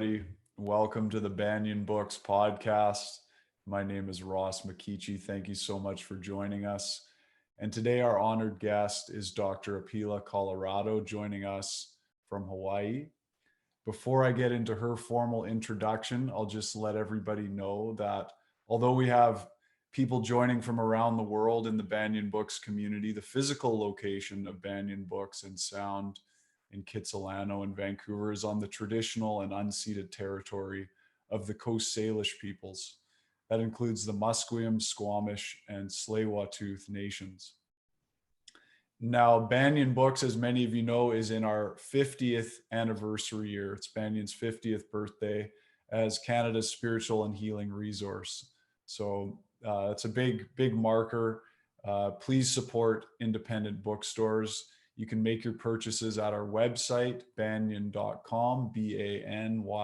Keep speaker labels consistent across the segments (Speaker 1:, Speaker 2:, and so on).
Speaker 1: everybody. Welcome to the Banyen Books podcast. My name is Ross McKeachie. Thank you so much for joining us. And today our honored guest is Dr. Apela Colorado, joining us from Hawaii. Before I get into her formal introduction, I'll just let everybody know that although we have people joining from around the world in the Banyen Books community, the physical location of Banyen Books and Sound in Kitsilano and Vancouver is on the traditional and unceded territory of the Coast Salish peoples. That includes the Musqueam, Squamish, and Tsleil-Waututh nations. Now, Banyen Books, as many of you know, is in our 50th anniversary year. It's Banyen's 50th birthday as Canada's spiritual and healing resource. So it's a big marker. Please support independent bookstores. You can make your purchases at our website, banyen.com, banyen.com,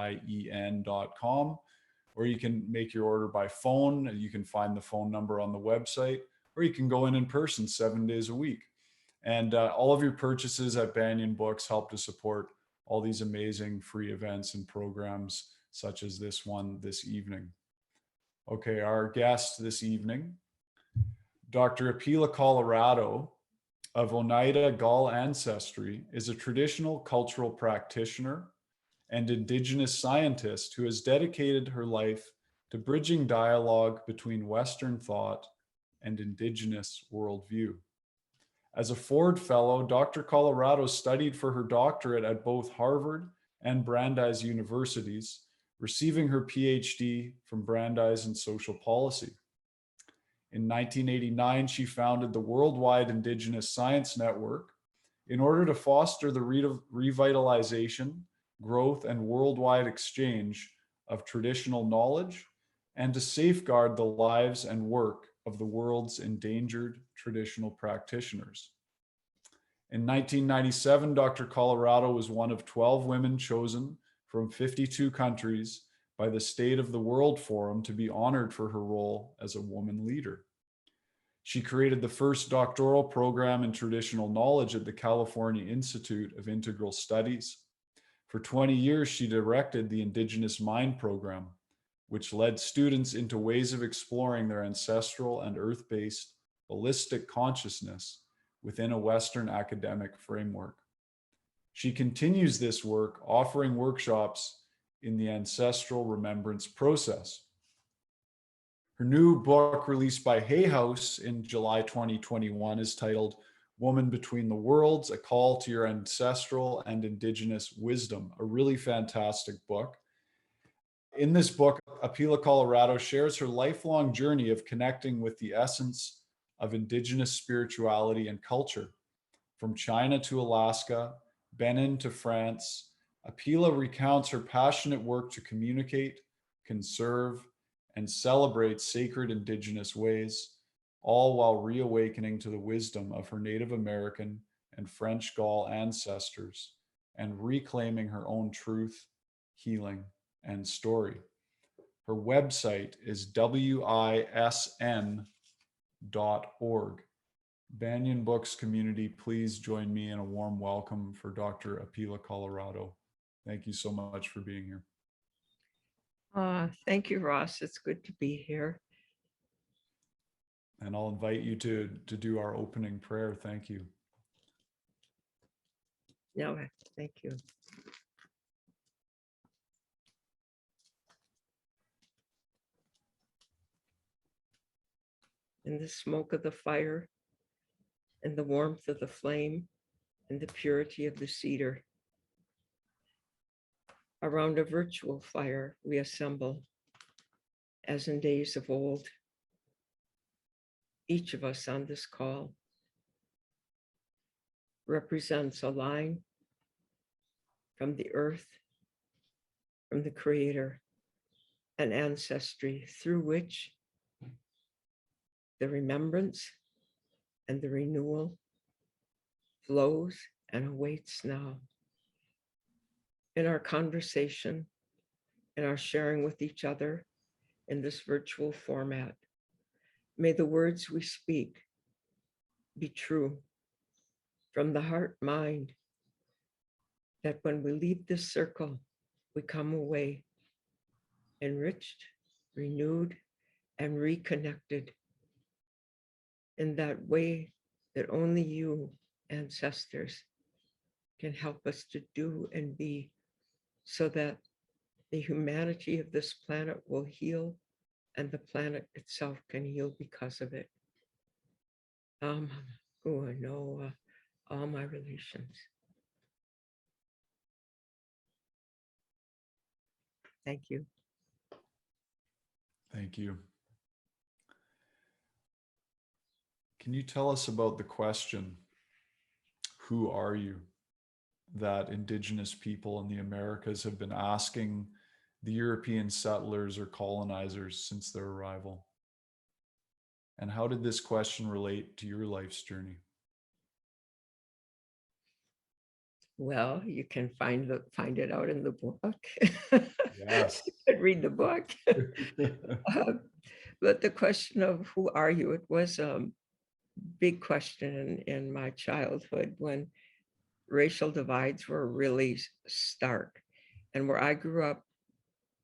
Speaker 1: or you can make your order by phone. You can find the phone number on the website, or you can go in person 7 days a week. And all of your purchases at Banyen Books help to support all these amazing free events and programs such as this one this evening. Okay, our guest this evening, Dr. Apela Colorado of Oneida-Gaul ancestry, is a traditional cultural practitioner and Indigenous scientist who has dedicated her life to bridging dialogue between Western thought and Indigenous worldview. As a Ford Fellow, Dr. Colorado studied for her doctorate at both Harvard and Brandeis Universities, receiving her Ph.D. from Brandeis in social policy. In 1989, she founded the Worldwide Indigenous Science Network in order to foster the revitalization, growth, and worldwide exchange of traditional knowledge and to safeguard the lives and work of the world's endangered traditional practitioners. In 1997, Dr. Colorado was one of 12 women chosen from 52 countries by the State of the World Forum to be honored for her role as a woman leader. She created the first doctoral program in traditional knowledge at the California Institute of Integral Studies. For 20 years, she directed the Indigenous Mind program, which led students into ways of exploring their ancestral and earth-based holistic consciousness within a Western academic framework. She continues this work, offering workshops in the ancestral remembrance process. Her new book, released by Hay House in July 2021, is titled Woman Between the Worlds, A Call to Your Ancestral and Indigenous Wisdom, a really fantastic book. In this book, Apela Colorado shares her lifelong journey of connecting with the essence of Indigenous spirituality and culture. From China to Alaska, Banyen to France, Apela recounts her passionate work to communicate, conserve, and celebrate sacred Indigenous ways, all while reawakening to the wisdom of her Native American and French Gaul ancestors and reclaiming her own truth, healing, and story. Her website is WISN.org. Banyen Books community, please join me in a warm welcome for Dr. Apela Colorado. Thank you so much for being here.
Speaker 2: Thank you, Ross. It's good to be here.
Speaker 1: And I'll invite you to do our opening prayer. Thank you.
Speaker 2: No, thank you. In the smoke of the fire, and the warmth of the flame, and the purity of the cedar, around a virtual fire we assemble, as in days of old. Each of us on this call represents a line from the earth, from the Creator, an ancestry through which the remembrance and the renewal flows and awaits now. In our conversation, in our sharing with each other in this virtual format, may the words we speak be true from the heart mind, that when we leave this circle we come away enriched, renewed, and reconnected in that way that only you, ancestors, can help us to do and be, so that the humanity of this planet will heal and the planet itself can heal because of it. Oh, I know all my relations. Thank you.
Speaker 1: Thank you. Can you tell us about the question, who are you, that Indigenous people in the Americas have been asking the European settlers or colonizers since their arrival? And how did this question relate to your life's journey?
Speaker 2: Well, you can find it out in the book.
Speaker 1: Yes.
Speaker 2: You could read the book. But the question of who are you, it was a big question in my childhood when racial divides were really stark. And where I grew up,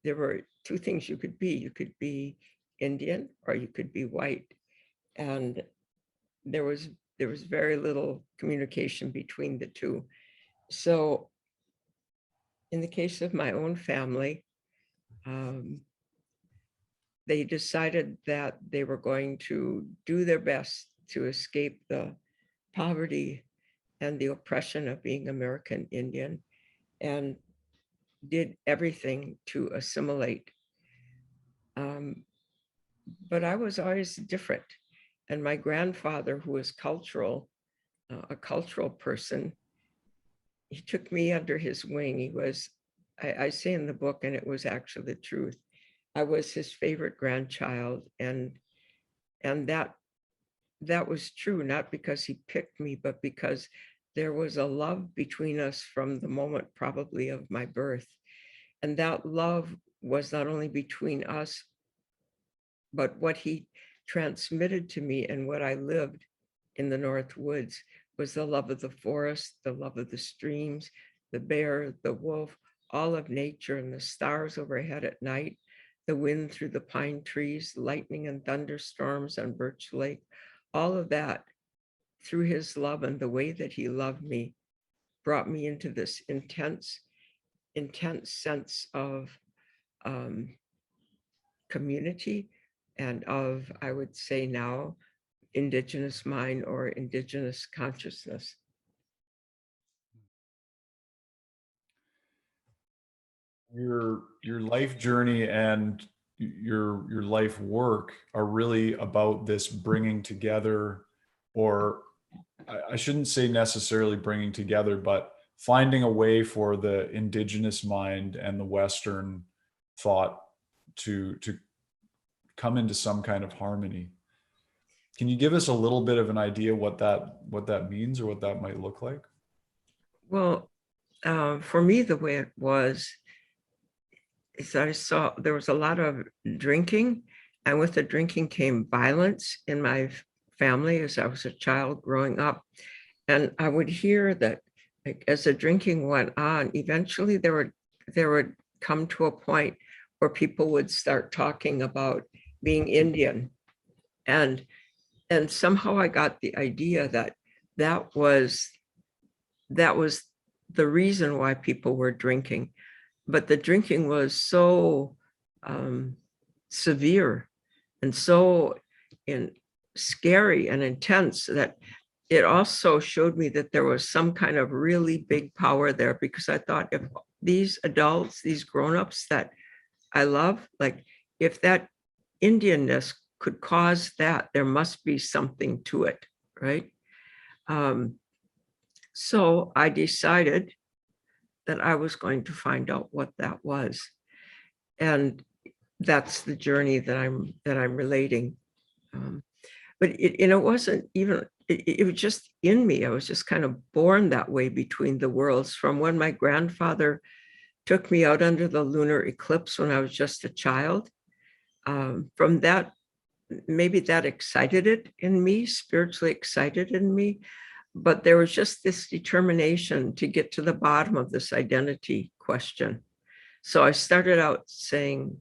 Speaker 2: there were two things you could be. You could be Indian or you could be white. And there was very little communication between the two. So in the case of my own family, they decided that they were going to do their best to escape the poverty and the oppression of being American Indian, and did everything to assimilate. But I was always different. And my grandfather, who was a cultural person, he took me under his wing. He was, I say in the book, and it was actually the truth, I was his favorite grandchild. And that was true, not because he picked me, but because there was a love between us from the moment probably of my birth. And that love was not only between us, but what he transmitted to me and what I lived in the North Woods was the love of the forest, the love of the streams, the bear, the wolf, all of nature, and the stars overhead at night, the wind through the pine trees, lightning and thunderstorms on Birch Lake, all of that through his love and the way that he loved me brought me into this intense sense of community and of, I would say now, Indigenous mind or Indigenous consciousness.
Speaker 1: Your life journey and your life work are really about this bringing together, or I shouldn't say necessarily bringing together, but finding a way for the Indigenous mind and the Western thought to come into some kind of harmony. Can you give us a little bit of an idea what that means or what that might look like?
Speaker 2: Well, for me, the way it was is I saw there was a lot of drinking, and with the drinking came violence in my family as I was a child growing up. And I would hear that, like, as the drinking went on, eventually there would come to a point where people would start talking about being Indian. And somehow I got the idea that that was the reason why people were drinking. But the drinking was so severe and so scary and intense that it also showed me that there was some kind of really big power there, because I thought, if these adults, these grownups that I love, like, if that Indianness could cause that, there must be something to it, right? So I decided that I was going to find out what that was. And that's the journey that I'm relating. But it wasn't even, it was just in me. I was just kind of born that way between the worlds. From when my grandfather took me out under the lunar eclipse when I was just a child, from that, maybe that excited it in me, spiritually excited in me. But there was just this determination to get to the bottom of this identity question. So I started out saying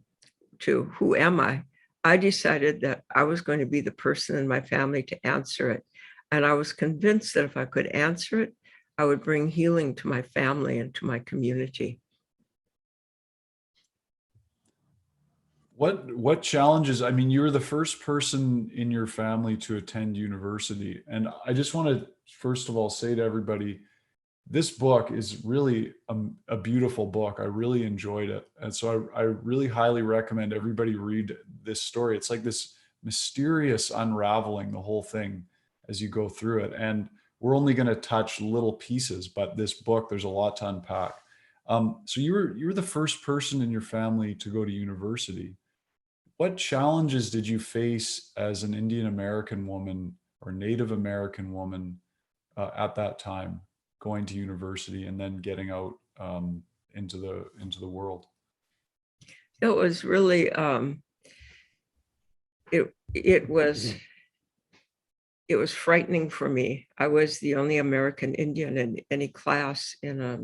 Speaker 2: to who am I? I decided that I was going to be the person in my family to answer it. And I was convinced that if I could answer it, I would bring healing to my family and to my community.
Speaker 1: What challenges? I mean, you were the first person in your family to attend university. And I just want to, first of all, say to everybody, this book is really a beautiful book. I really enjoyed it. And so I really highly recommend everybody read this story. It's like this mysterious unraveling, the whole thing as you go through it. And we're only going to touch little pieces, but this book, there's a lot to unpack. So you were the first person in your family to go to university. What challenges did you face as an Indian American woman or Native American woman at that time, going to university and then getting out into the world?
Speaker 2: It was really it was frightening for me. I was the only American Indian in any class in a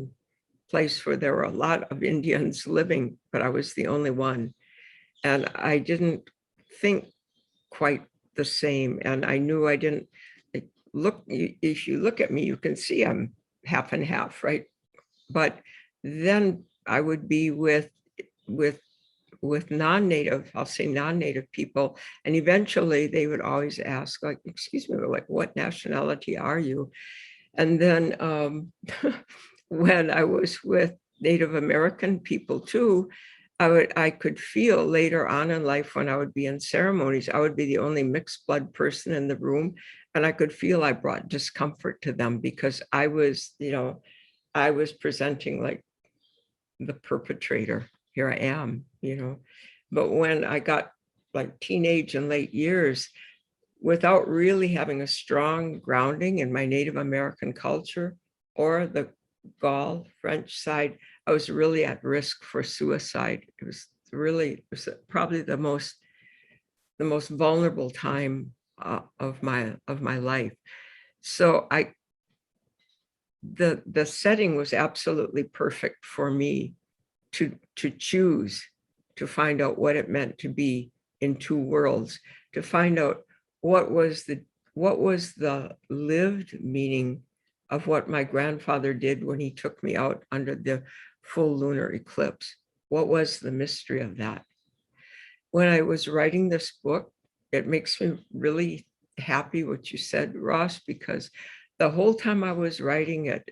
Speaker 2: place where there were a lot of Indians living, but I was the only one. And I didn't think quite the same. And I knew I didn't look, if you look at me, you can see I'm half and half, right? But then I would be with non-native, I'll say non-native people. And eventually they would always ask, like, excuse me, like, what nationality are you? And then when I was with Native American people too, I could feel later on in life when I would be in ceremonies, I would be the only mixed blood person in the room. And I could feel I brought discomfort to them because I was, I was presenting like the perpetrator. Here I am, But when I got like teenage and late years, without really having a strong grounding in my Native American culture or the Gaul French side, I was really at risk for suicide. It was probably the most vulnerable time of my life. So the setting was absolutely perfect for me to choose to find out what it meant to be in two worlds, to find out what was the lived meaning of what my grandfather did when he took me out under the full lunar eclipse. What was the mystery of that? When I was writing this book, it makes me really happy what you said, Ross, because the whole time I was writing it,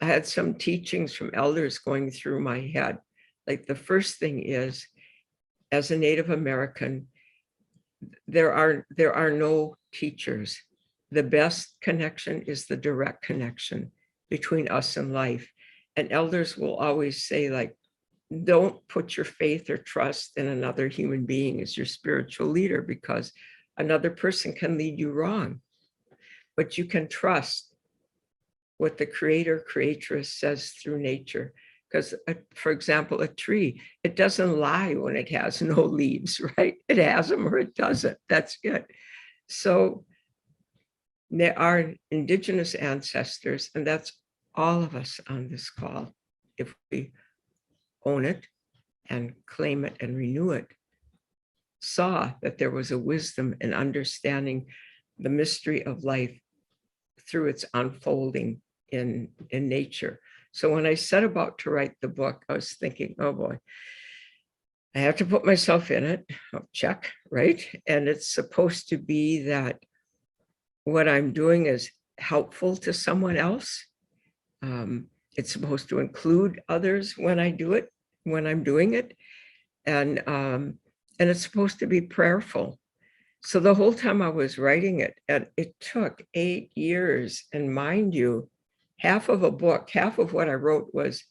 Speaker 2: I had some teachings from elders going through my head. Like the first thing is, as a Native American, there are no teachers. The best connection is the direct connection between us and life. And elders will always say, like, don't put your faith or trust in another human being as your spiritual leader, because another person can lead you wrong. But you can trust what the creator, creatress says through nature. Because, for example, a tree, it doesn't lie when it has no leaves, right? It has them or it doesn't. That's it. So there are indigenous ancestors, and that's all of us on this call, if we own it and claim it and renew it, saw that there was a wisdom in understanding the mystery of life through its unfolding in nature. So when I set about to write the book, I was thinking, oh boy, I have to put myself in it. I'll check, right? And it's supposed to be that what I'm doing is helpful to someone else. It's supposed to include others when I do it, when I'm doing it. And it's supposed to be prayerful. So the whole time I was writing it, and it took 8 years, and mind you, half of a book, half of what I wrote was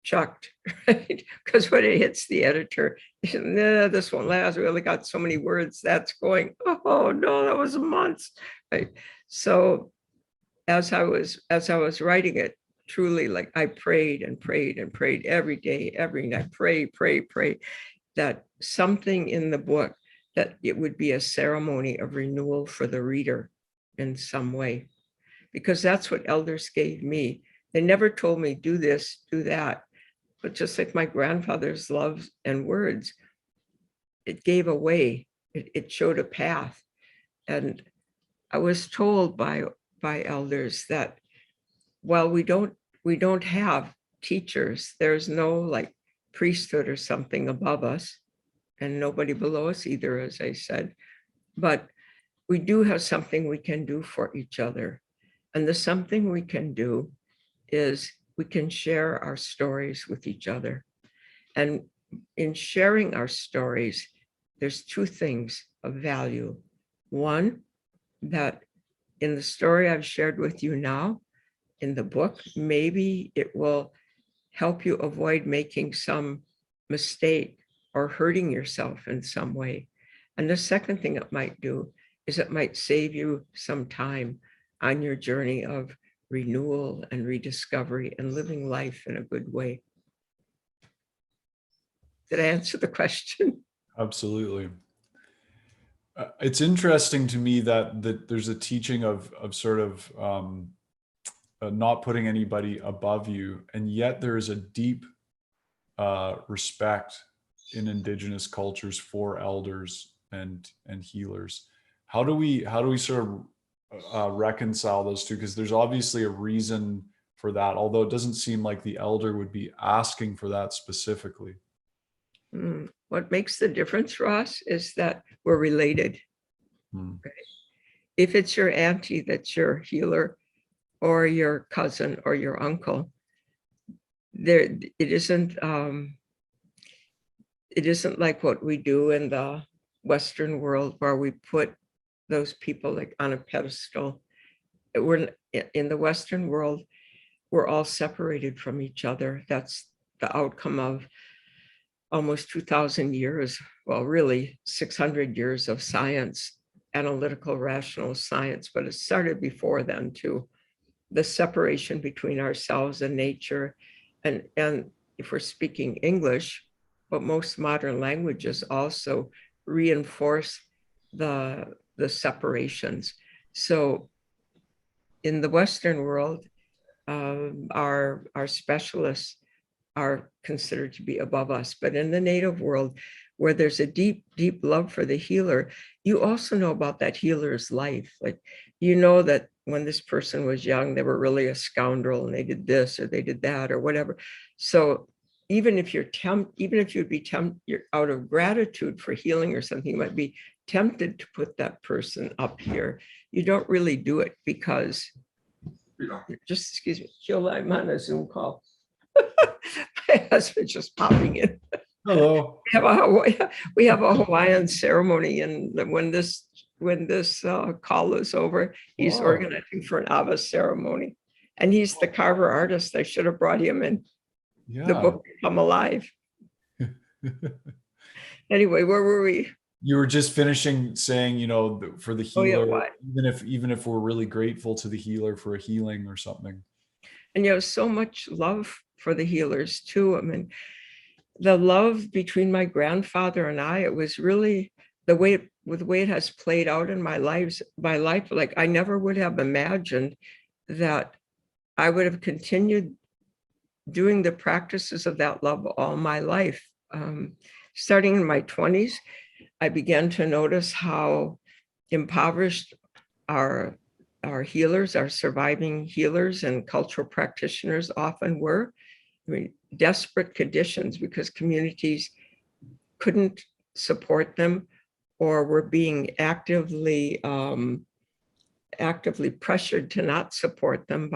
Speaker 2: chucked, right? Because when it hits the editor, nah, this won't last. We only got so many words. That's going, oh no, that was months, right? So as I was writing it, truly, like, I prayed and prayed and prayed every day, every night, pray, that something in the book, that it would be a ceremony of renewal for the reader in some way, because that's what elders gave me. They never told me, do this, do that. but just like my grandfather's love and words, it gave a way, it showed a path. And I was told by elders that while we don't have teachers, there's no like priesthood or something above us, and nobody below us either, as I said, but we do have something we can do for each other. And the something we can do is we can share our stories with each other. And in sharing our stories, there's two things of value. One, that in the story I've shared with you now, in the book, maybe it will help you avoid making some mistake or hurting yourself in some way. And the second thing it might do is it might save you some time on your journey of renewal and rediscovery and living life in a good way. Did I answer the question?
Speaker 1: Absolutely. It's interesting to me that there's a teaching of sort of not putting anybody above you, and yet there is a deep respect in Indigenous cultures for elders and healers. How do we sort of reconcile those two? Because there's obviously a reason for that, although it doesn't seem like the elder would be asking for that specifically.
Speaker 2: What makes the difference for us is that we're related. Right? If it's your auntie that's your healer, or your cousin or your uncle, it isn't like what we do in the Western world, where we put those people like on a pedestal. We're in the Western world, we're all separated from each other. That's the outcome of almost 2,000 years, well, really 600 years of science, analytical, rational science, but it started before then too. The separation between ourselves and nature. And if we're speaking English, but most modern languages also reinforce the separations. So in the Western world, our specialists are considered to be above us. But in the Native world, where there's a deep, deep love for the healer, you also know about that healer's life. Like, you know that when this person was young, they were really a scoundrel and they did this or they did that or whatever. So even if you'd be tempted out of gratitude for healing or something, you might be tempted to put that person up here. You don't really do it because, just excuse me, Kyola, I'm on a Zoom call. My husband's just popping in.
Speaker 1: Hello.
Speaker 2: We have a Hawaiian ceremony, and when this call is over, he's organizing for an Ava ceremony, and he's the carver artist. I should have brought him in. Yeah. The book Come Alive. Anyway, where were we?
Speaker 1: You were just finishing saying, you know, for the healer, even if we're really grateful to the healer for a healing or something.
Speaker 2: And you have so much love for the healers too. I mean, the love between my grandfather and I, it was really the way it has played out in my life. Like, I never would have imagined that I would have continued doing the practices of that love all my life. Starting in my 20s, I began to notice how impoverished our healers, our surviving healers and cultural practitioners often were. I mean, desperate conditions because communities couldn't support them or were being actively pressured to not support them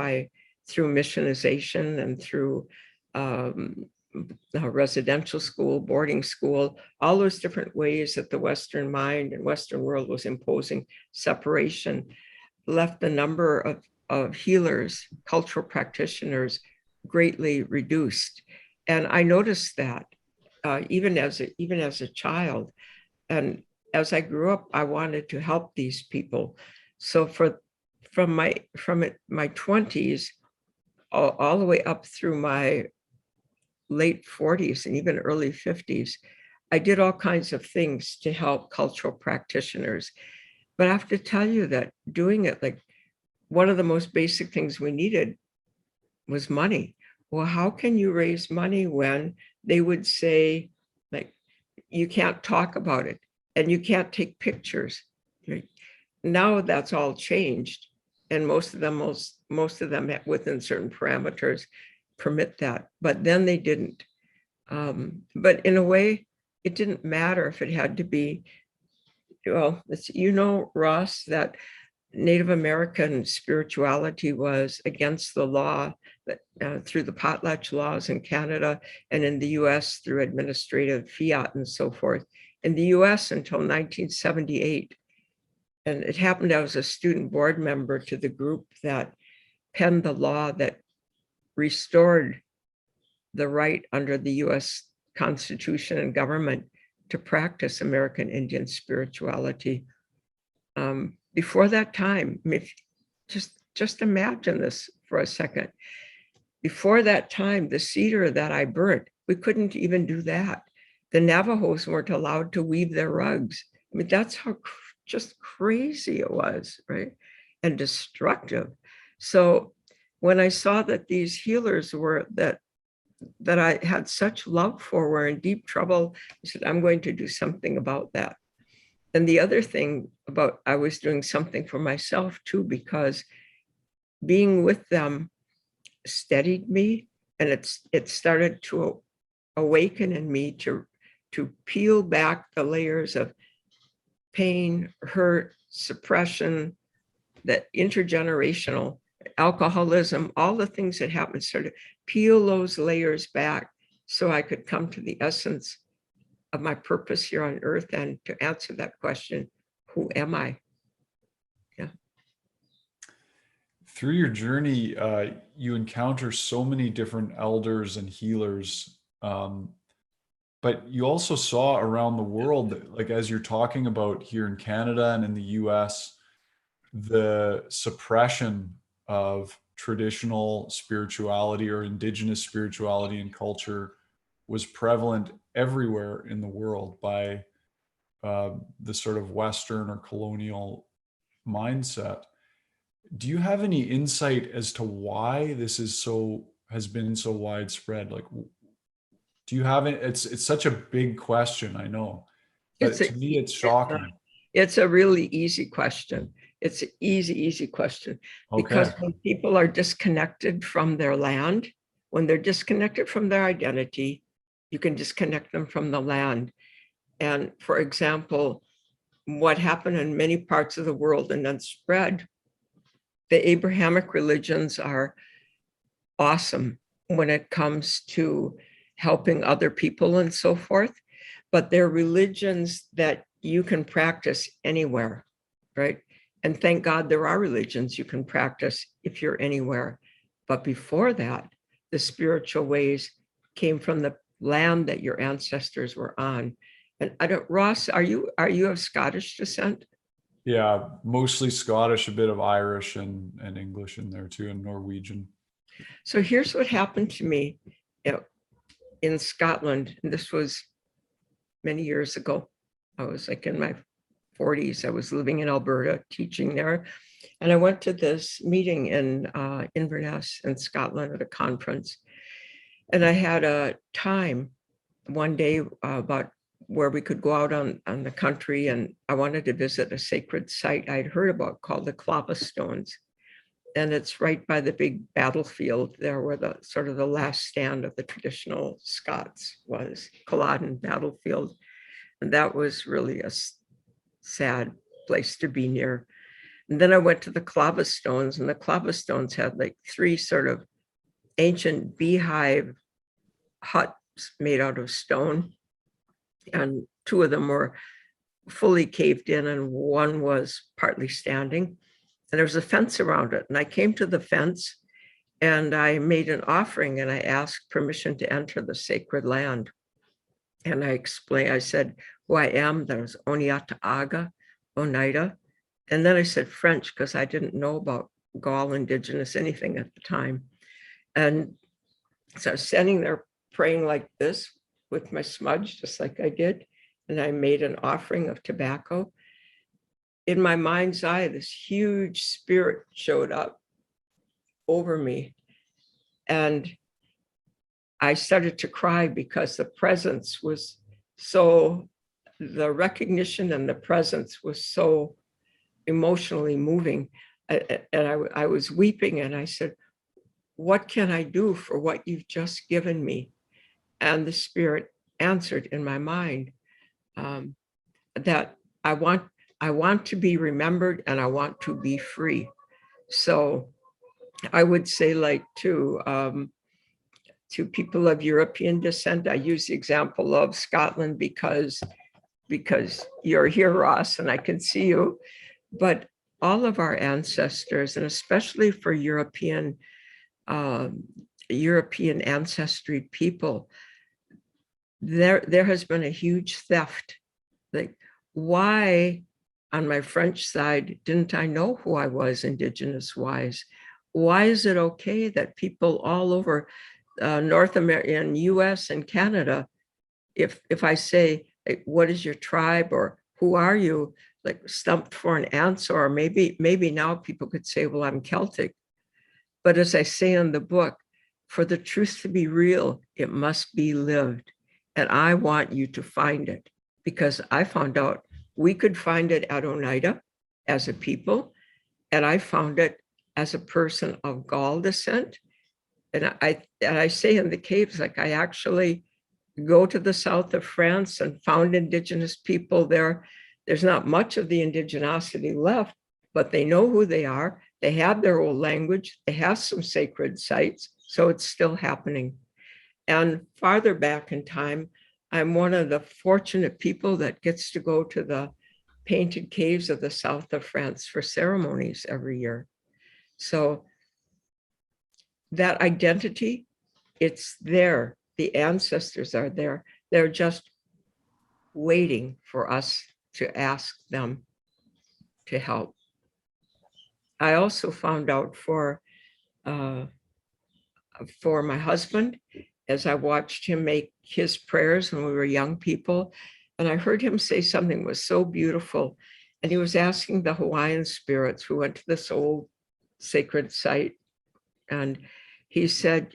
Speaker 2: through missionization and through residential school, boarding school, all those different ways that the Western mind and Western world was imposing separation, left the number of healers, cultural practitioners, greatly reduced. And I noticed that even as a child. And as I grew up, I wanted to help these people. So from my 20s all the way up through my late 40s and even early 50s, I did all kinds of things to help cultural practitioners. But I have to tell you that doing it, like, one of the most basic things we needed was money. well, how can you raise money when they would say, like, you can't talk about it and you can't take pictures. Right? Now that's all changed. And most of them within certain parameters permit that, but then they didn't. But in a way, it didn't matter if it had to be, well, Ross, that Native American spirituality was against the law that, through the potlatch laws in Canada, and in the US through administrative fiat and so forth. In the US until 1978. And it happened I was a student board member to the group that penned the law that restored the right under the US Constitution and government to practice American Indian spirituality. Before that time, I mean, just imagine this for a second. Before that time, the cedar that I burnt, we couldn't even do that. The Navajos weren't allowed to weave their rugs. I mean, that's how just crazy it was, right? And destructive. So when I saw that these healers that I had such love for were in deep trouble, I said, I'm going to do something about that. And the other thing about, I was doing something for myself too, because being with them steadied me, and it started to awaken in me to peel back the layers of pain, hurt, suppression, that intergenerational alcoholism, all the things that happened, sort of peel those layers back so I could come to the essence of my purpose here on earth and to answer that question, who am I? Yeah.
Speaker 1: Through your journey, you encounter so many different elders and healers, but you also saw around the world, like as you're talking about here in Canada and in the US, the suppression of traditional spirituality or indigenous spirituality and culture was prevalent everywhere in the world by the sort of Western or colonial mindset. Do you have any insight as to why this has been so widespread? Like, do you have it? It's such a big question, I know, but to me, it's shocking.
Speaker 2: It's a really easy question. It's an easy question. Because when people are disconnected from their land, when they're disconnected from their identity, you can disconnect them from the land. And for example, what happened in many parts of the world and then spread, the Abrahamic religions are awesome when it comes to helping other people and so forth, but they're religions that you can practice anywhere, right? And thank God there are religions you can practice if you're anywhere. But before that, the spiritual ways came from the land that your ancestors were on. And Ross, are you of Scottish descent?
Speaker 1: Yeah, mostly Scottish, a bit of Irish and English in there too, and Norwegian.
Speaker 2: So here's what happened to me in Scotland. And this was many years ago. I was like in my 40s. I was living in Alberta, teaching there. And I went to this meeting in Inverness in Scotland at a conference. And I had a time one day about where we could go out on the country, and I wanted to visit a sacred site I'd heard about called the Clavestones. And it's right by the big battlefield there where the sort of the last stand of the traditional Scots was, Culloden battlefield. And that was really a sad place to be near. And then I went to the Clavestones, and the Clavestones had like 3 sort of ancient beehive huts made out of stone. And 2 of them were fully caved in, and one was partly standing. And there was a fence around it. And I came to the fence and I made an offering, and I asked permission to enter the sacred land. And I explained, I said who I am, that I was Oneida-Gaul, Oneida. And then I said French because I didn't know about Gaul indigenous anything at the time. And so I was standing there praying like this with my smudge, just like I did. And I made an offering of tobacco. In my mind's eye, this huge spirit showed up over me. And I started to cry because the presence was so, the recognition and the presence was so emotionally moving. And I was weeping, and I said, what can I do for what you've just given me? And the Spirit answered in my mind, that I want to be remembered, and I want to be free. So I would say, like, to people of European descent, I use the example of Scotland because you're here, Ross, and I can see you. But all of our ancestors, and especially for European ancestry people, there has been a huge theft. Like, why on my French side didn't I know who I was indigenous wise? Why is it okay that people all over North America and US and Canada, if I say, what is your tribe, or who are you, like stumped for an answer, or maybe now people could say, well, I'm Celtic. But as I say in the book, for the truth to be real, it must be lived. And I want you to find it, because I found out we could find it at Oneida as a people, and I found it as a person of Gaul descent. And I say in the caves, like, I actually go to the south of France and found indigenous people there. There's not much of the indigenosity left, but they know who they are. They have their old language. They have some sacred sites. So it's still happening. And farther back in time, I'm one of the fortunate people that gets to go to the painted caves of the south of France for ceremonies every year. So that identity, it's there. The ancestors are there. They're just waiting for us to ask them to help. I also found out for my husband, as I watched him make his prayers when we were young people, and I heard him say something that was so beautiful. And he was asking the Hawaiian spirits who went to this old sacred site. And he said,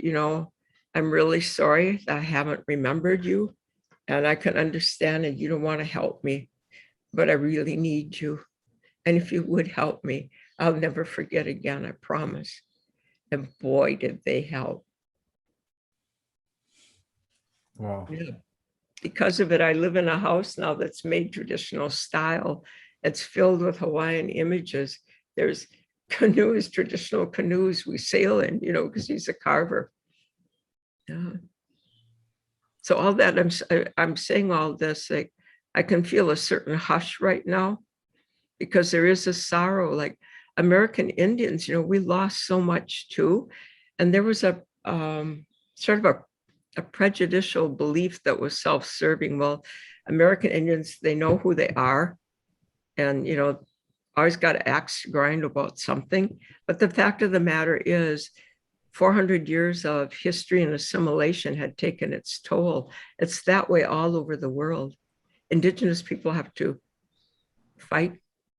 Speaker 2: I'm really sorry that I haven't remembered you. And I can understand that you don't want to help me, but I really need you. And if you would help me, I'll never forget again, I promise. And boy, did they help.
Speaker 1: Wow.
Speaker 2: Yeah. Because of it, I live in a house now that's made traditional style. It's filled with Hawaiian images. There's canoes, traditional canoes we sail in, because he's a carver. Yeah. So all that, I'm saying all this, like, I can feel a certain hush right now, because there is a sorrow. Like, American Indians, we lost so much too. And there was a sort of a prejudicial belief that was self-serving. Well, American Indians, they know who they are, and always got an axe to grind about something. But the fact of the matter is, 400 years of history and assimilation had taken its toll. It's that way all over the world. Indigenous people have to fight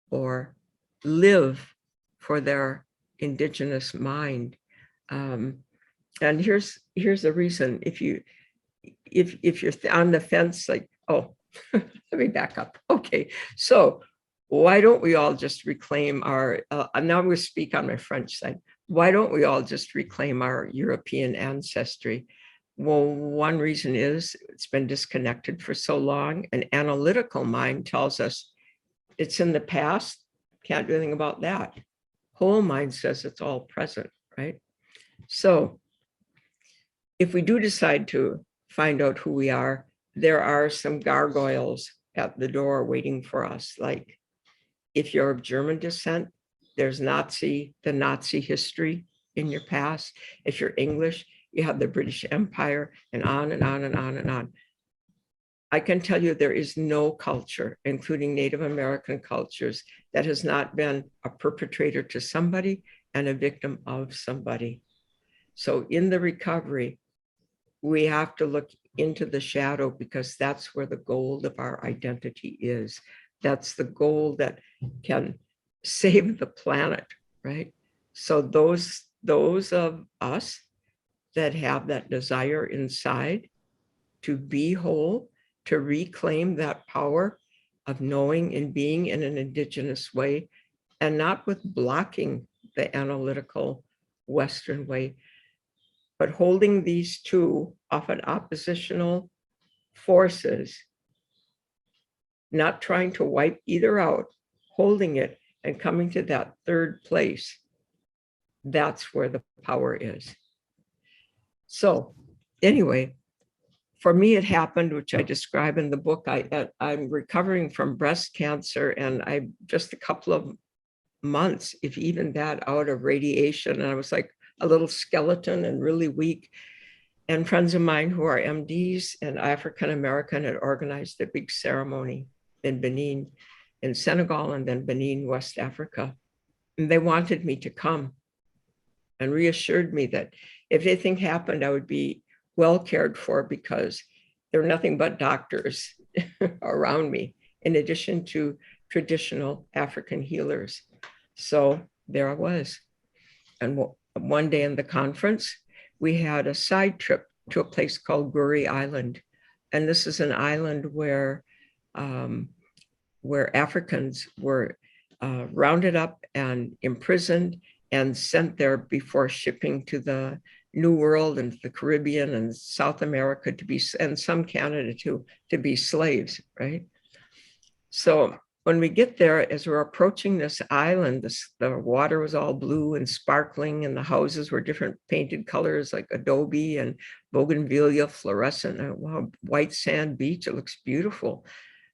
Speaker 2: or live for their indigenous mind. And here's the reason. If you're on the fence, like, oh, let me back up. Okay, so why don't we all just reclaim our, now I'm going to speak on my French side. Why don't we all just reclaim our European ancestry? Well, one reason is it's been disconnected for so long. An analytical mind tells us it's in the past, can't do anything about that. Whole mind says it's all present, right? So if we do decide to find out who we are, there are some gargoyles at the door waiting for us. Like, if you're of German descent, there's the Nazi history in your past. If you're English, you have the British Empire, and on and on and on and on. I can tell you there is no culture, including Native American cultures, that has not been a perpetrator to somebody and a victim of somebody. So in the recovery, we have to look into the shadow, because that's where the gold of our identity is. That's the gold that can save the planet, right? So those of us that have that desire inside to be whole, to reclaim that power of knowing and being in an Indigenous way, and not with blocking the analytical Western way, but holding these two often oppositional forces, not trying to wipe either out, holding it and coming to that third place. That's where the power is. So anyway, for me, it happened, which I describe in the book. I'm recovering from breast cancer, and I just a couple of months, if even that, out of radiation. And I was like a little skeleton and really weak. And friends of mine who are MDs and African American had organized a big ceremony in Benin, in Senegal, and then Benin, West Africa. And they wanted me to come and reassured me that if anything happened, I would be well cared for because there were nothing but doctors around me, in addition to traditional African healers. So there I was. And one day in the conference, we had a side trip to a place called Goree Island. And this is an island where Africans were rounded up and imprisoned and sent there before shipping to the New World and the Caribbean and South America to be, and some Canada too, to be slaves, right? So when we get there, as we're approaching this island, the water was all blue and sparkling, and the houses were different painted colors like adobe and bougainvillea, fluorescent, white sand beach. It looks beautiful.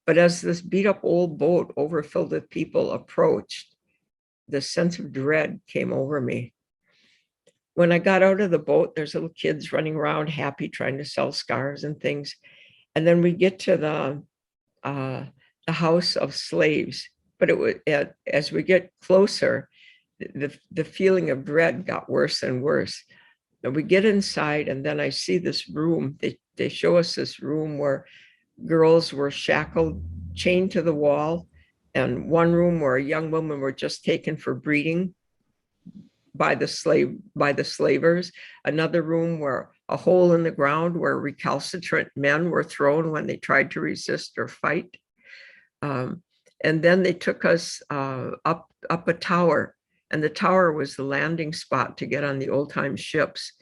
Speaker 2: But as this beat up old boat overfilled with people approached, the sense of dread came over me. When I got out of the boat, there's little kids running around happy, trying to sell scarves and things. And then we get to the house of slaves. But it was, as we get closer, the feeling of dread got worse and worse. And we get inside, and then I see this room. They show us this room where girls were shackled, chained to the wall, and one room where young women were just taken for breeding by the slavers, another room where a hole in the ground where recalcitrant men were thrown when they tried to resist or fight. And then they took us up a tower, and the tower was the landing spot to get on the old time ships.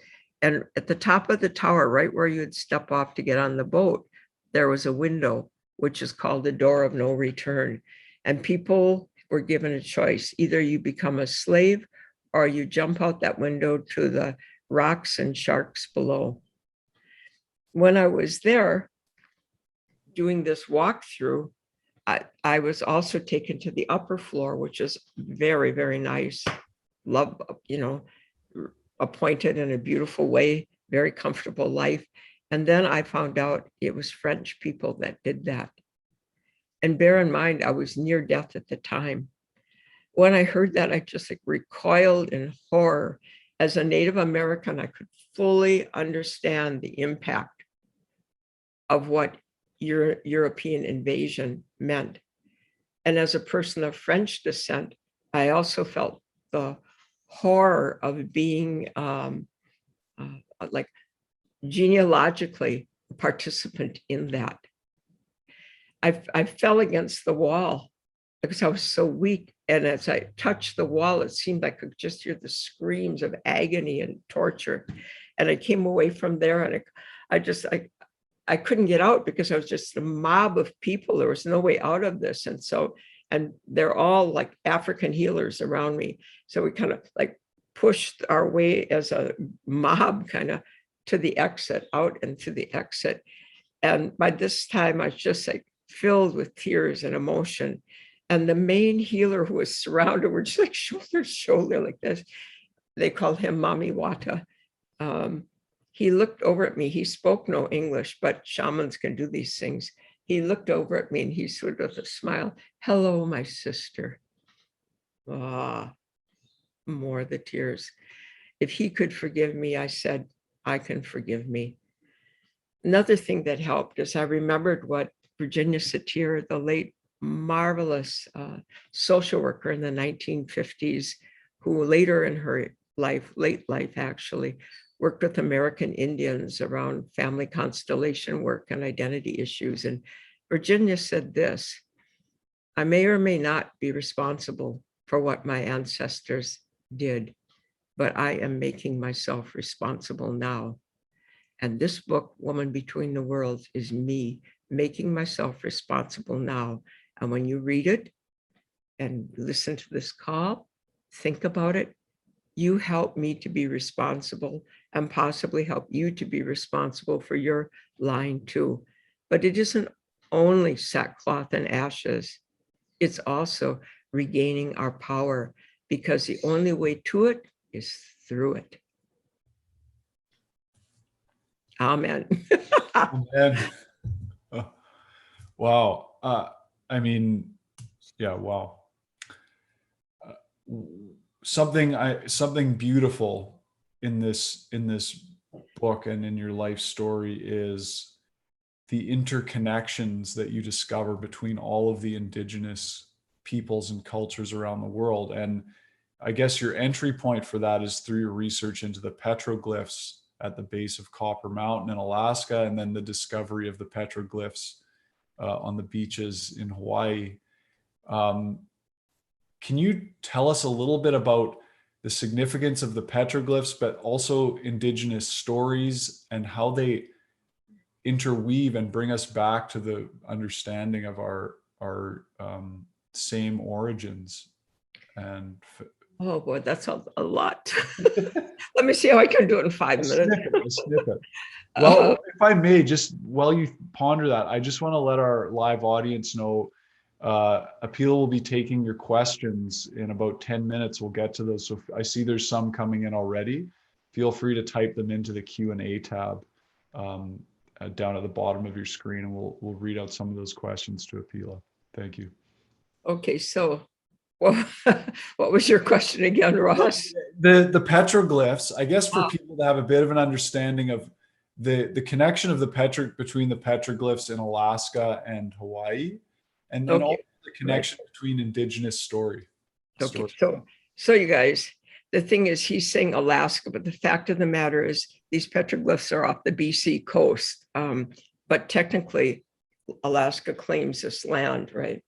Speaker 2: And at the top of the tower, right where you'd step off to get on the boat, there was a window, which is called the door of no return. And people were given a choice. Either you become a slave or you jump out that window to the rocks and sharks below. When I was there doing this walkthrough, I was also taken to the upper floor, which is very, very nice. Love, appointed in a beautiful way, very comfortable life. And then I found out it was French people that did that. And bear in mind, I was near death at the time. When I heard that, I just recoiled in horror. As a Native American, I could fully understand the impact of what European invasion meant. And as a person of French descent, I also felt the horror of being like genealogically a participant in that. I fell against the wall because I was so weak. And as I touched the wall, it seemed like I could just hear the screams of agony and torture. And I came away from there, and I couldn't get out because I was just a mob of people. There was no way out of this. And they're all like African healers around me. So we kind of like pushed our way as a mob kind of to the exit, out and to the exit. And by this time, I was just like filled with tears and emotion. And the main healer who was surrounded were just like shoulder to shoulder like this. They called him Mami Wata. He looked over at me. He spoke no English, but shamans can do these things. He looked over at me and he sort of with a smile, "Hello, my sister." Ah, more the tears. If he could forgive me, I said, I can forgive me. Another thing that helped is I remembered what Virginia Satir, the late marvelous social worker in the 1950s, who later in her life, late life actually, worked with American Indians around family constellation work and identity issues. And Virginia said this: I may or may not be responsible for what my ancestors did, but I am making myself responsible now. And this book, Woman Between the Worlds, is me making myself responsible now. And when you read it and listen to this call, think about it. You help me to be responsible and possibly help you to be responsible for your line too. But it isn't only sackcloth and ashes. It's also regaining our power, because the only way to it is through it. Amen.
Speaker 1: Amen. Wow. I mean, yeah, wow. Something beautiful in this book and in your life story is the interconnections that you discover between all of the indigenous peoples and cultures around the world. And I guess your entry point for that is through your research into the petroglyphs at the base of Copper Mountain in Alaska, and then the discovery of the petroglyphs on the beaches in Hawaii. Can you tell us a little bit about the significance of the petroglyphs, but also indigenous stories and how they interweave and bring us back to the understanding of our same origins? And
Speaker 2: oh boy, that's a lot. Let me see how I can do it in 5 minutes.
Speaker 1: A snippet. Well, if I may, just while you ponder that, I just want to let our live audience know, Apela will be taking your questions in about 10 minutes. We'll get to those. So I see there's some coming in already. Feel free to type them into the Q&A tab down at the bottom of your screen, and we'll read out some of those questions to Apela. Thank you.
Speaker 2: Okay, so well, what was your question again, Ross?
Speaker 1: The petroglyphs, I guess, for people to have a bit of an understanding of the connection of between the petroglyphs in Alaska and Hawaii, and then also the connection between indigenous story.
Speaker 2: Okay, so you guys, the thing is, he's saying Alaska, but the fact of the matter is these petroglyphs are off the BC coast. But technically, Alaska claims this land, right?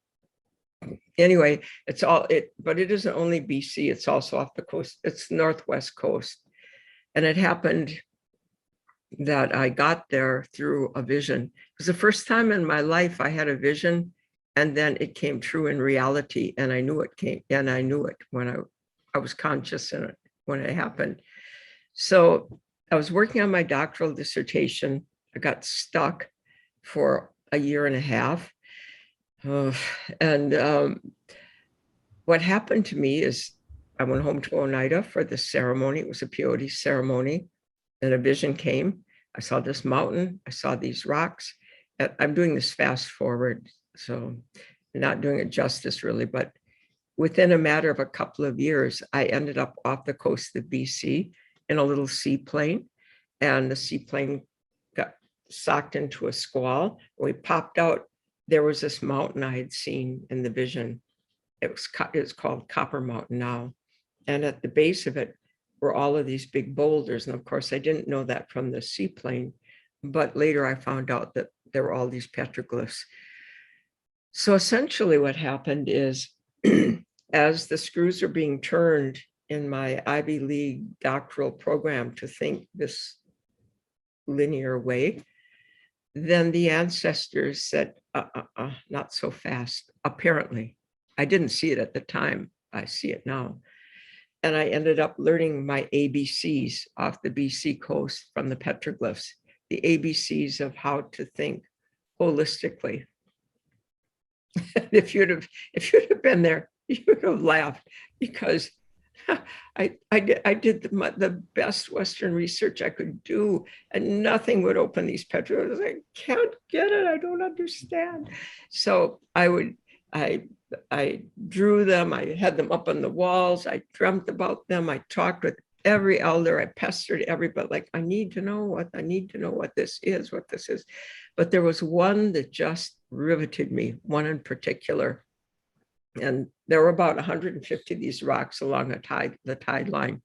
Speaker 2: Anyway, but it isn't only BC, it's also off the coast. It's northwest coast. And it happened that I got there through a vision. It was the first time in my life I had a vision, and then it came true in reality, and I knew it came, and I knew it when I was conscious in it when it happened. So I was working on my doctoral dissertation. I got stuck for a year and a half. What happened to me is I went home to Oneida for the ceremony. It was a Ph.D. ceremony, and a vision came. I saw this mountain. I saw these rocks. I'm doing this fast forward, so I'm not doing it justice really, but within a matter of a couple of years, I ended up off the coast of BC in a little seaplane, and the seaplane got socked into a squall. We popped out. There was this mountain I had seen in the vision. It was called Copper Mountain now. And at the base of it were all of these big boulders. And of course, I didn't know that from the seaplane, but later I found out that there were all these petroglyphs. So essentially what happened is, as the screws are being turned in my Ivy League doctoral program to think this linear way, then the ancestors said, not so fast, apparently. I didn't see it at the time. I see it now. And I ended up learning my ABCs off the BC coast from the petroglyphs, the ABCs of how to think holistically. If you'd have been there, you would have laughed, because I did the best Western research I could do, and nothing would open these petroglyphs. I can't get it. I don't understand. So I drew them. I had them up on the walls. I dreamt about them. I talked with every elder. I pestered everybody, like, I need to know what this is, But there was one that just riveted me, one in particular. And there were about 150 of these rocks along the tide line.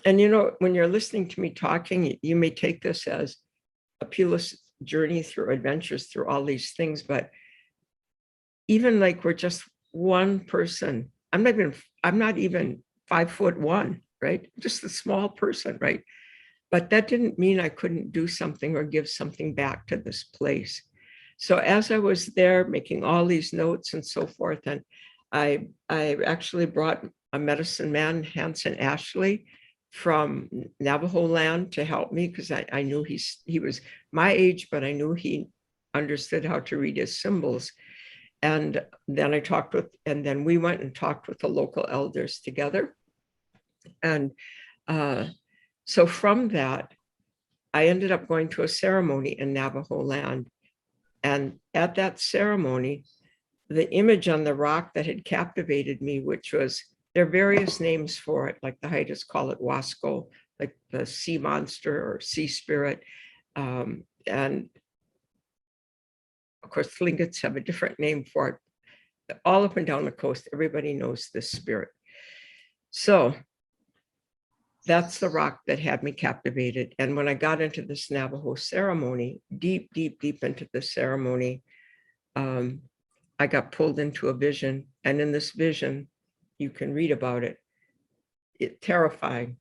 Speaker 2: And when you're listening to me talking, you may take this as Apela's journey through adventures through all these things, but even like we're just one person. I'm not even 5'1", right? Just a small person, right? But that didn't mean I couldn't do something or give something back to this place. So as I was there making all these notes and so forth, and I actually brought a medicine man, Hanson Ashley, from Navajo land to help me, because I knew he was my age, but I knew he understood how to read his symbols. And then we went and talked with the local elders together. And so from that, I ended up going to a ceremony in Navajo land. And at that ceremony, the image on the rock that had captivated me, which was, there are various names for it, like the Haidas call it Wasco, like the sea monster or sea spirit. And of course, Tlingits have a different name for it. All up and down the coast, everybody knows this spirit. So that's the rock that had me captivated. And when I got into this Navajo ceremony, deep, deep, deep into the ceremony, I got pulled into a vision. And in this vision, you can read about it. It's terrifying.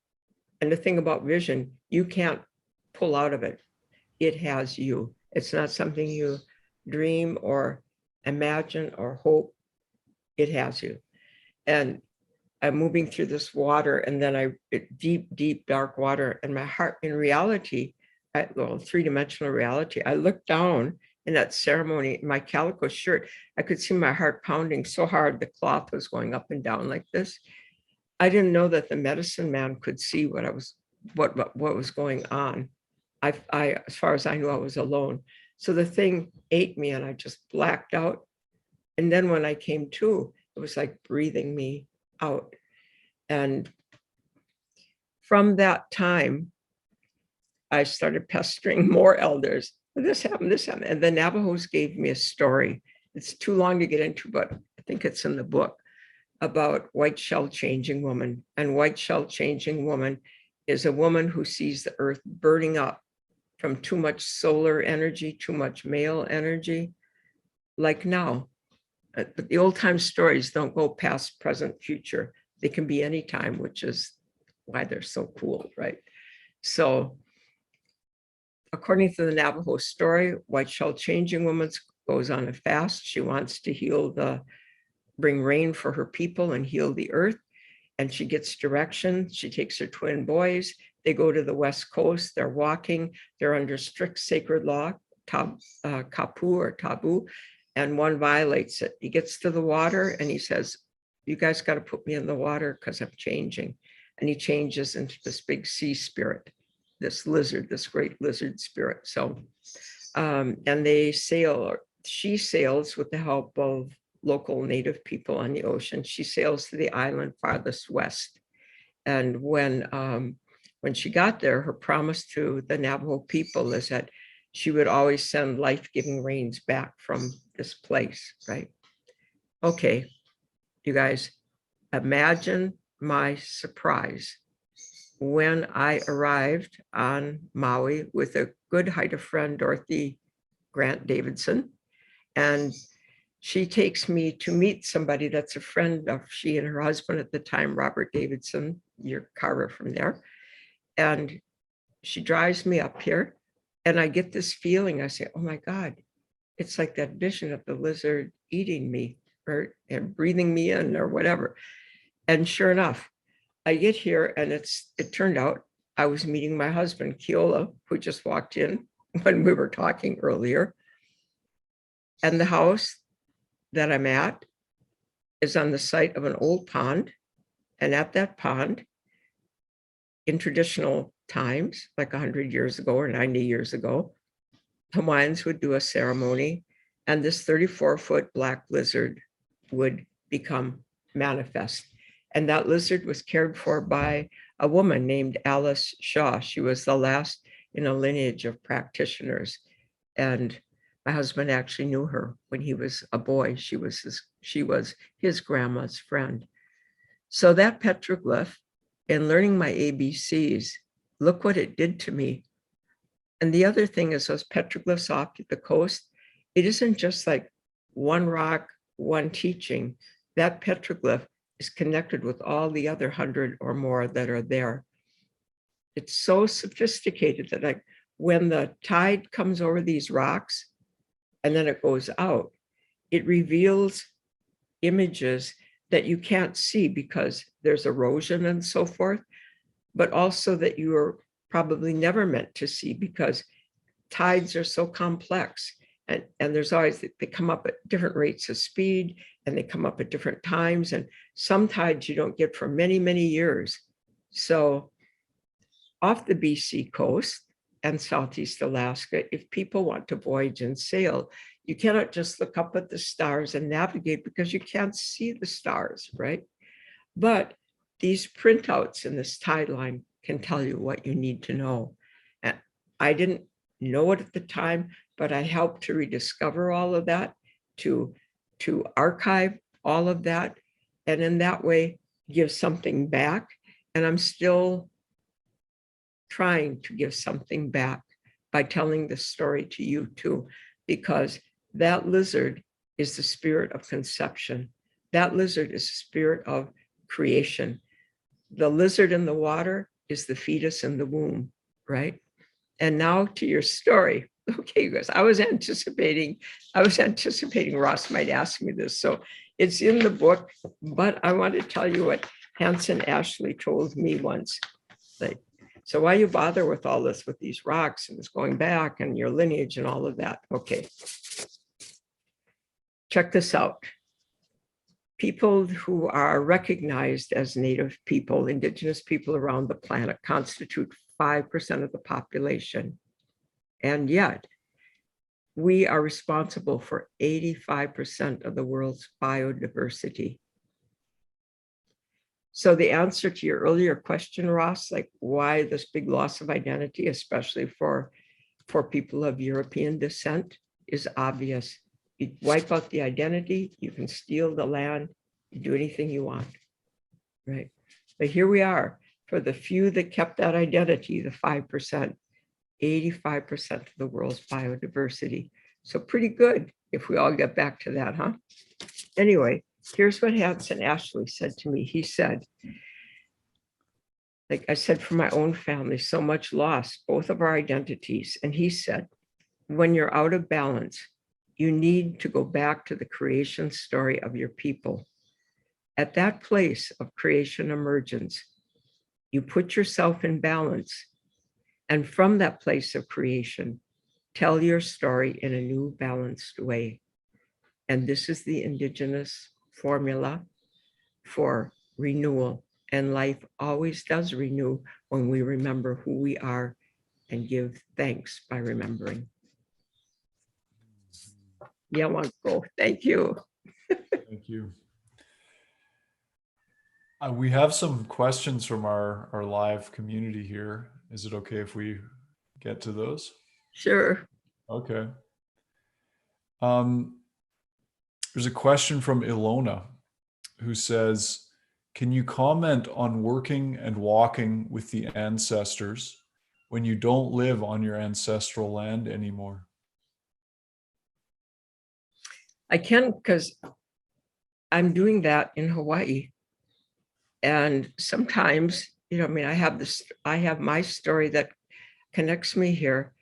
Speaker 2: And the thing about vision, you can't pull out of it. It has you. It's not something you dream or imagine or hope. It has you. And I'm moving through this water, and then deep, deep, dark water. And my heart, in reality, three-dimensional reality, I looked down in that ceremony, my calico shirt, I could see my heart pounding so hard, the cloth was going up and down like this. I didn't know that the medicine man could see what was going on. As far as I knew, I was alone. So the thing ate me and I just blacked out. And then when I came to, it was like breathing me out. And from that time, I started pestering more elders. This happened. And the Navajos gave me a story. It's too long to get into, but I think it's in the book, about white shell changing woman. And white shell changing woman is a woman who sees the earth burning up from too much solar energy, too much male energy, like now. But the old time stories don't go past, present, future. They can be anytime, which is why they're so cool, right? So according to the Navajo story, white shell changing woman goes on a fast. She wants to bring rain for her people and heal the earth. And she gets direction. She takes her twin boys. They go to the West Coast. They're walking. They're under strict sacred law, kapu or taboo. And one violates it. He gets to the water and he says, you guys got to put me in the water because I'm changing. And he changes into this big sea spirit, this lizard, this great lizard spirit. So, and they sail, or she sails with the help of local native people on the ocean. She sails to the island farthest west. And when she got there, her promise to the Navajo people is that she would always send life-giving rains back from this place, right? Okay, you guys, imagine my surprise when I arrived on Maui with a good Haida friend, Dorothy Grant Davidson, and she takes me to meet somebody that's a friend of she and her husband at the time, Robert Davidson, your carver from there. And she drives me up here and I get this feeling. I say, oh my God, it's like that vision of the lizard eating me or and breathing me in or whatever. And sure enough, I get here and it turned out I was meeting my husband, Keola, who just walked in when we were talking earlier. And the house that I'm at is on the site of an old pond. And at that pond, in traditional times, like 100 years ago or 90 years ago, Hawaiians would do a ceremony and this 34-foot black lizard would become manifest. And that lizard was cared for by a woman named Alice Shaw. She was the last in a lineage of practitioners. And my husband actually knew her when he was a boy. She was his grandma's friend. So that petroglyph in learning my ABCs, look what it did to me. And the other thing is those petroglyphs off the coast, it isn't just like one rock, one teaching. That petroglyph is connected with all the other 100 or more that are there. It's so sophisticated that like when the tide comes over these rocks and then it goes out, it reveals images that you can't see because there's erosion and so forth, but also that you are probably never meant to see because tides are so complex. And there's always, they come up at different rates of speed and they come up at different times. And some tides you don't get for many, many years. So off the BC coast and Southeast Alaska, if people want to voyage and sail, you cannot just look up at the stars and navigate because you can't see the stars, right? But these printouts in this tide line can tell you what you need to know. And I didn't know it at the time, but I helped to rediscover all of that, to archive all of that, and in that way give something back. And I'm still trying to give something back by telling the story to you too, because that lizard is the spirit of conception. That lizard is the spirit of creation. The lizard in the water is the fetus in the womb, right? And now to your story. Okay, you guys, I was anticipating Ross might ask me this. So it's in the book, but I want to tell you what Hanson Ashley told me once. Like, so why you bother with all this, with these rocks and this going back and your lineage and all of that? Okay. Check this out. People who are recognized as Native people, Indigenous people around the planet, constitute 5% of the population. And yet, we are responsible for 85% of the world's biodiversity. So the answer to your earlier question, Ross, like why this big loss of identity, especially for people of European descent, is obvious. You wipe out the identity, you can steal the land, you do anything you want, right? But here we are, for the few that kept that identity, the 5%, 85% of the world's biodiversity. So pretty good if we all get back to that, huh? Anyway, here's what Hanson Ashley said to me. He said, like I said, for my own family, so much loss, both of our identities. And he said, when you're out of balance, you need to go back to the creation story of your people. At that place of creation emergence, you put yourself in balance. And from that place of creation, tell your story in a new balanced way. And this is the Indigenous formula for renewal. And life always does renew when we remember who we are and give thanks by remembering. Yeah, one go. Thank you.
Speaker 1: Thank you. We have some questions from our live community here. Is it okay if we get to those?
Speaker 2: Sure.
Speaker 1: Okay. There's a question from Ilona who says, can you comment on working and walking with the ancestors when you don't live on your ancestral land anymore?
Speaker 2: I can, because I'm doing that in Hawaii. And sometimes, I mean, I have my story that connects me here.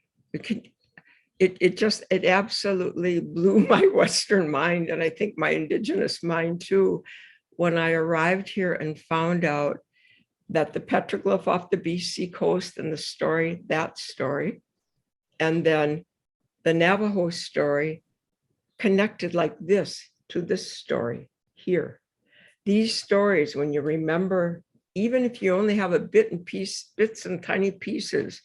Speaker 2: It absolutely blew my Western mind, and I think my Indigenous mind too, when I arrived here and found out that the petroglyph off the BC coast and the story, that story, and then the Navajo story connected like this to this story here. These stories, when you remember, even if you only have a bits and tiny pieces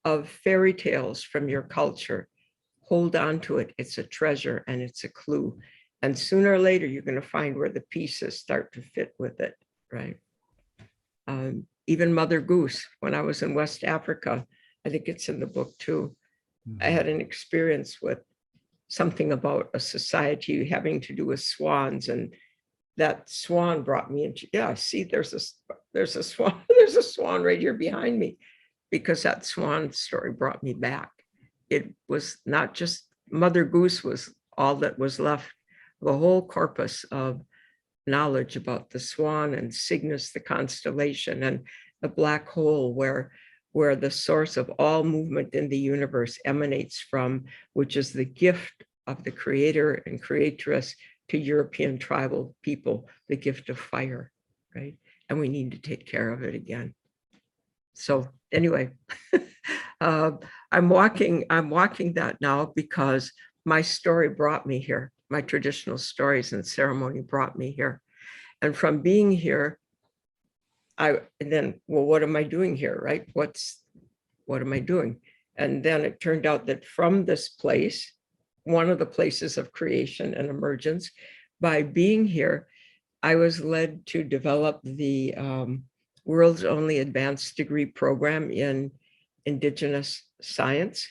Speaker 2: of fairy tales from your culture, hold on to it. It's a treasure and it's a clue. And sooner or later, you're going to find where the pieces start to fit with it, right? Even Mother Goose, when I was in West Africa, I think it's in the book too. Mm-hmm. I had an experience with something about a society having to do with swans, and that swan brought me into, yeah, see, there's a swan, there's a swan right here behind me, because that swan story brought me back. It was not just Mother Goose was all that was left, the whole corpus of knowledge about the swan and Cygnus, the constellation, and the black hole where the source of all movement in the universe emanates from, which is the gift of the creator and creatress to European tribal people, the gift of fire, right? And we need to take care of it again. So anyway, I'm walking that now because my story brought me here. My traditional stories and ceremony brought me here. And from being here, well, what am I doing here, right? What am I doing? And then it turned out that from this place, one of the places of creation and emergence, by being here, I was led to develop the world's only advanced degree program in Indigenous science.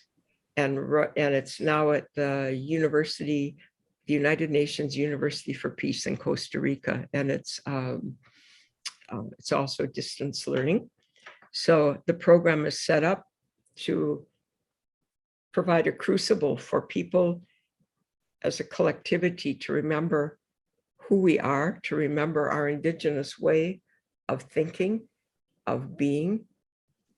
Speaker 2: And it's now at the university, the United Nations University for Peace in Costa Rica. And it's also distance learning. So the program is set up to provide a crucible for people as a collectivity to remember who we are, to remember our Indigenous way of thinking, of being,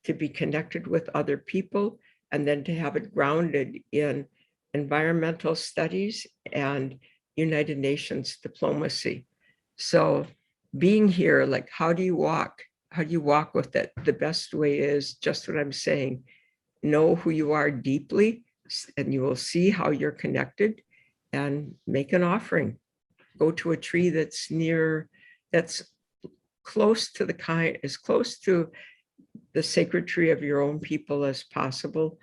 Speaker 2: to be connected with other people, and then to have it grounded in environmental studies and United Nations diplomacy. So being here, like, how do you walk? How do you walk with it? The best way is just what I'm saying. Know who you are deeply, and you will see how you're connected, and make an offering. Go to a tree that's close to as close to the sacred tree of your own people as possible.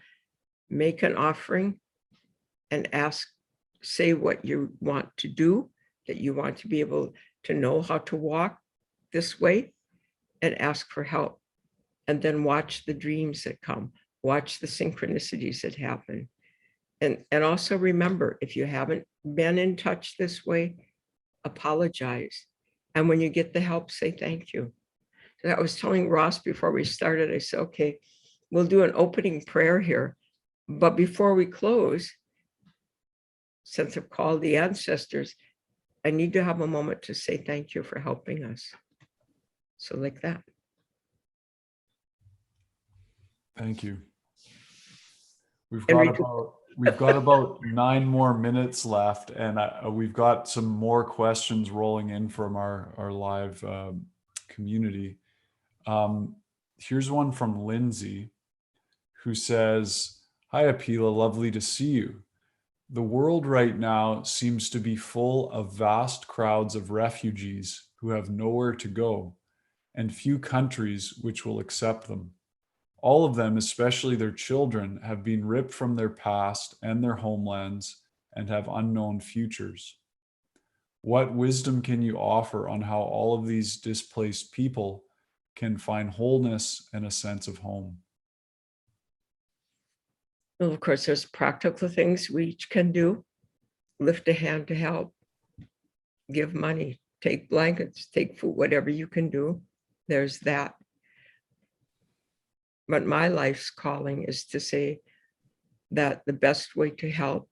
Speaker 2: Make an offering and say what you want to do, that you want to be able to know how to walk this way, and ask for help. And then watch the dreams that come, watch the synchronicities that happen. And also remember, if you haven't been in touch this way, apologize. And when you get the help, say thank you. So I was telling Ross before we started, I said, okay, we'll do an opening prayer here. But before we close, since I've called the ancestors, I need to have a moment to say thank you for helping us. So like that.
Speaker 1: Thank you. We've got about 9 more minutes left, and we've got some more questions rolling in from our live community. Here's one from Lindsay, who says, "Hi, Apela, lovely to see you. The world right now seems to be full of vast crowds of refugees who have nowhere to go, and few countries which will accept them. All of them, especially their children, have been ripped from their past and their homelands and have unknown futures. What wisdom can you offer on how all of these displaced people can find wholeness and a sense of home?"
Speaker 2: Well, of course, there's practical things we each can do. Lift a hand to help, give money, take blankets, take food, whatever you can do. There's that. But my life's calling is to say that the best way to help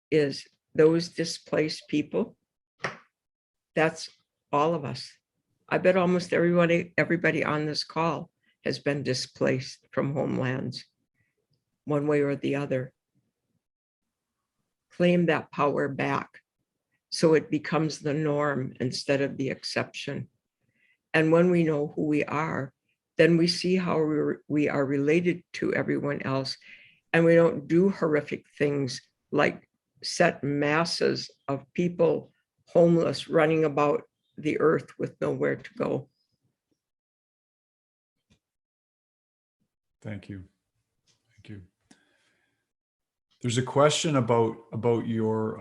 Speaker 2: is those displaced people. That's all of us. I bet almost everybody on this call has been displaced from homelands, one way or the other. Claim that power back so it becomes the norm instead of the exception. And when we know who we are, then we see how we are related to everyone else. And we don't do horrific things like set masses of people homeless running about the earth with nowhere to go.
Speaker 1: Thank you. Thank you. There's a question about your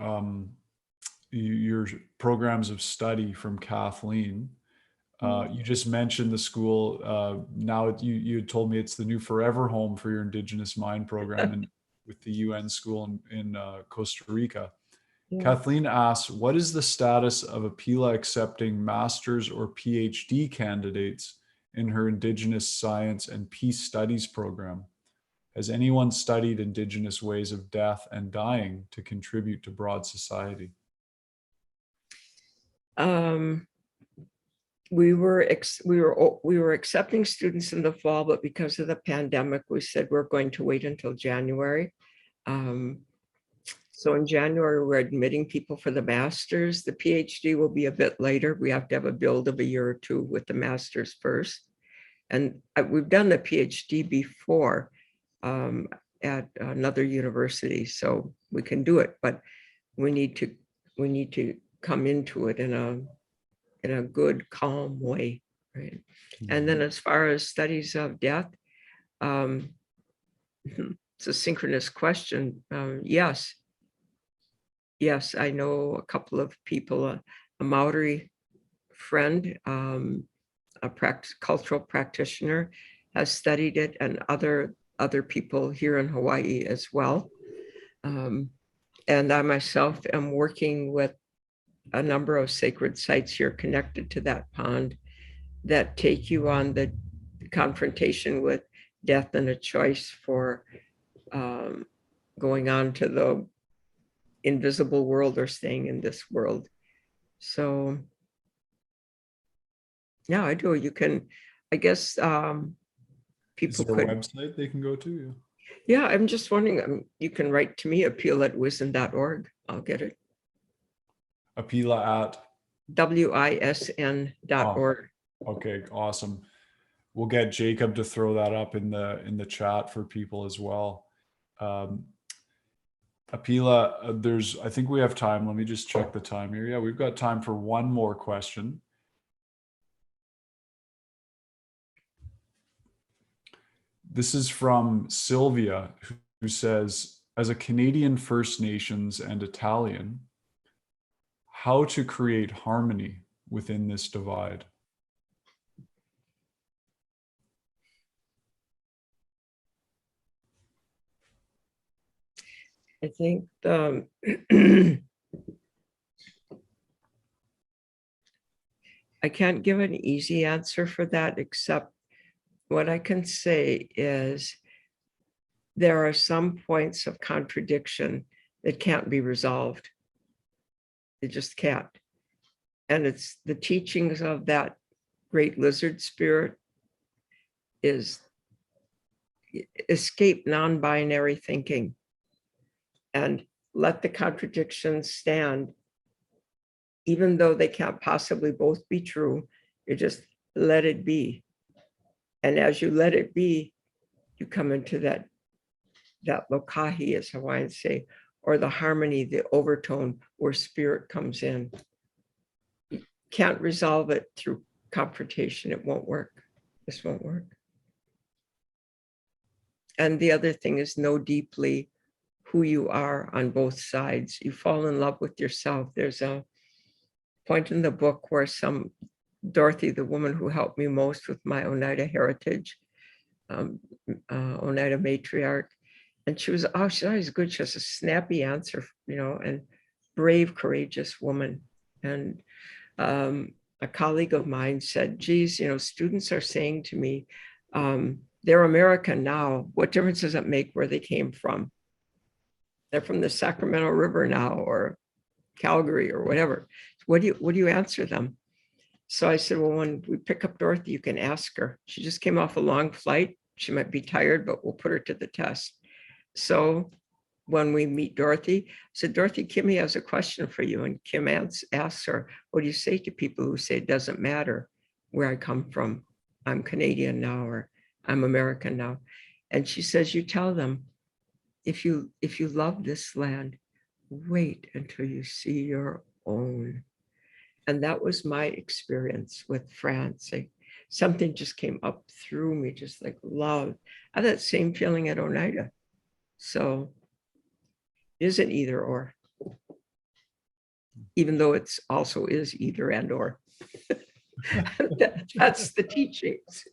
Speaker 1: programs of study from Kathleen. You just mentioned the school. Now you had told me it's the new forever home for your Indigenous Mind program, and with the UN school in Costa Rica.
Speaker 2: Yeah.
Speaker 1: Kathleen asks, what is the status of Apela accepting master's or Ph.D. candidates in her Indigenous Science and Peace Studies program? Has anyone studied Indigenous ways of death and dying to contribute to broad society?
Speaker 2: We were accepting students in the fall, but because of the pandemic, we said we're going to wait until January. So in January, we're admitting people for the master's. The PhD will be a bit later. We have to have a build of a year or two with the master's first. And we've done the PhD before at another university, so we can do it, but we need to come into it in a good, calm way, right? And then as far as studies of death, it's a synchronous question. Yes, I know a couple of people, a Maori friend, a cultural practitioner, has studied it, and other people here in Hawaii as well. And I myself am working with a number of sacred sites here connected to that pond that take you on the confrontation with death and a choice for going on to the invisible world or staying in this world. So yeah, I do. You can, I guess, people
Speaker 1: Is there
Speaker 2: could.
Speaker 1: a website they can go to?
Speaker 2: Yeah, I'm just wondering, you can write to me, apela@wisn.org. I'll get it.
Speaker 1: Apela at?
Speaker 2: WISN.org.
Speaker 1: Oh, okay, awesome. We'll get Jacob to throw that up in the chat for people as well. Apela, I think we have time. Let me just check the time here. Yeah, we've got time for one more question. This is from Sylvia, who says, as a Canadian First Nations and Italian, how to create harmony within this divide?
Speaker 2: I think I can't give an easy answer for that, except what I can say is there are some points of contradiction that can't be resolved. They just can't. And it's the teachings of that great lizard spirit is escape non-binary thinking and let the contradictions stand, even though they can't possibly both be true. You just let it be. And as you let it be, you come into that lokahi, as Hawaiians say, or the harmony, the overtone where spirit comes in. You can't resolve it through confrontation. It won't work. This won't work. And the other thing is know deeply who you are on both sides. You fall in love with yourself. There's a point in the book where Dorothy, the woman who helped me most with my Oneida heritage, Oneida matriarch, and she's always good. She has a snappy answer, and brave, courageous woman. And a colleague of mine said, geez, students are saying to me, they're American now. What difference does it make where they came from? They're from the Sacramento River now, or Calgary, or whatever. What do you answer them? So I said, well, when we pick up Dorothy, you can ask her. She just came off a long flight. She might be tired, but we'll put her to the test. So when we meet Dorothy, I said, Dorothy, Kimmy has a question for you. And Kim asks her, what do you say to people who say it doesn't matter where I come from? I'm Canadian now, or I'm American now. And she says, you tell them, if you love this land, wait until you see your own. And that was my experience with France. Something just came up through me, just like love. I had that same feeling at Oneida. So it isn't either or, even though it's also is either and or. That's the teachings.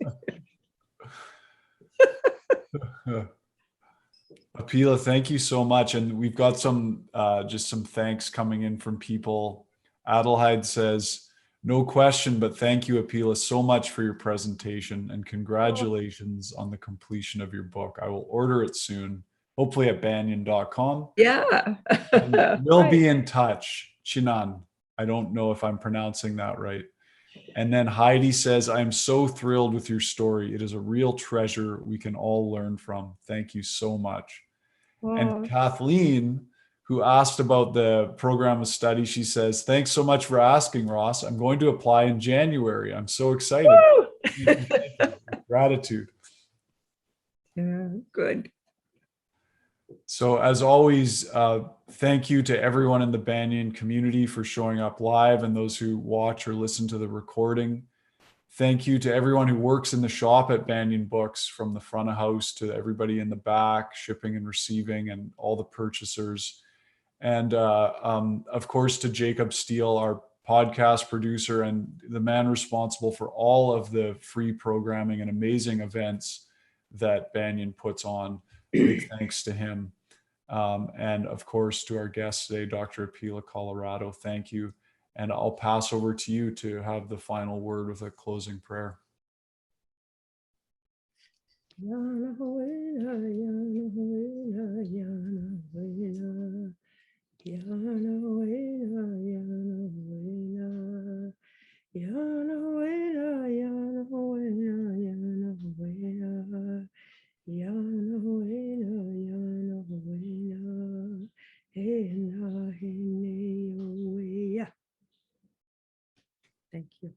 Speaker 1: Apela, thank you so much. And we've got some just some thanks coming in from people. Adelheid says, no question, but thank you, Apela, so much for your presentation and congratulations on the completion of your book. I will order it soon, hopefully at banyan.com.
Speaker 2: Yeah.
Speaker 1: And we'll
Speaker 2: Right.
Speaker 1: be in touch. Chinan. I don't know if I'm pronouncing that right. And then Heidi says, I'm so thrilled with your story. It is a real treasure we can all learn from. Thank you so much. And
Speaker 2: Oh,
Speaker 1: Kathleen, who asked about the program of study, she says, thanks so much for asking, Ross. I'm going to apply in January. I'm so excited.
Speaker 2: woo!
Speaker 1: Thank you. Thank you. Gratitude.
Speaker 2: Yeah, good.
Speaker 1: So, as always, thank you to everyone in the Banyan community for showing up live and those who watch or listen to the recording. Thank you to everyone who works in the shop at Banyan Books, from the front of house to everybody in the back, shipping and receiving, and all the purchasers. And of course, to Jacob Steele, our podcast producer and the man responsible for all of the free programming and amazing events that Banyan puts on. Big thanks to him. And of course, to our guest today, Dr. Apela Colorado, thank you. And I'll pass over to you to have the final word with a closing prayer.
Speaker 2: Thank you.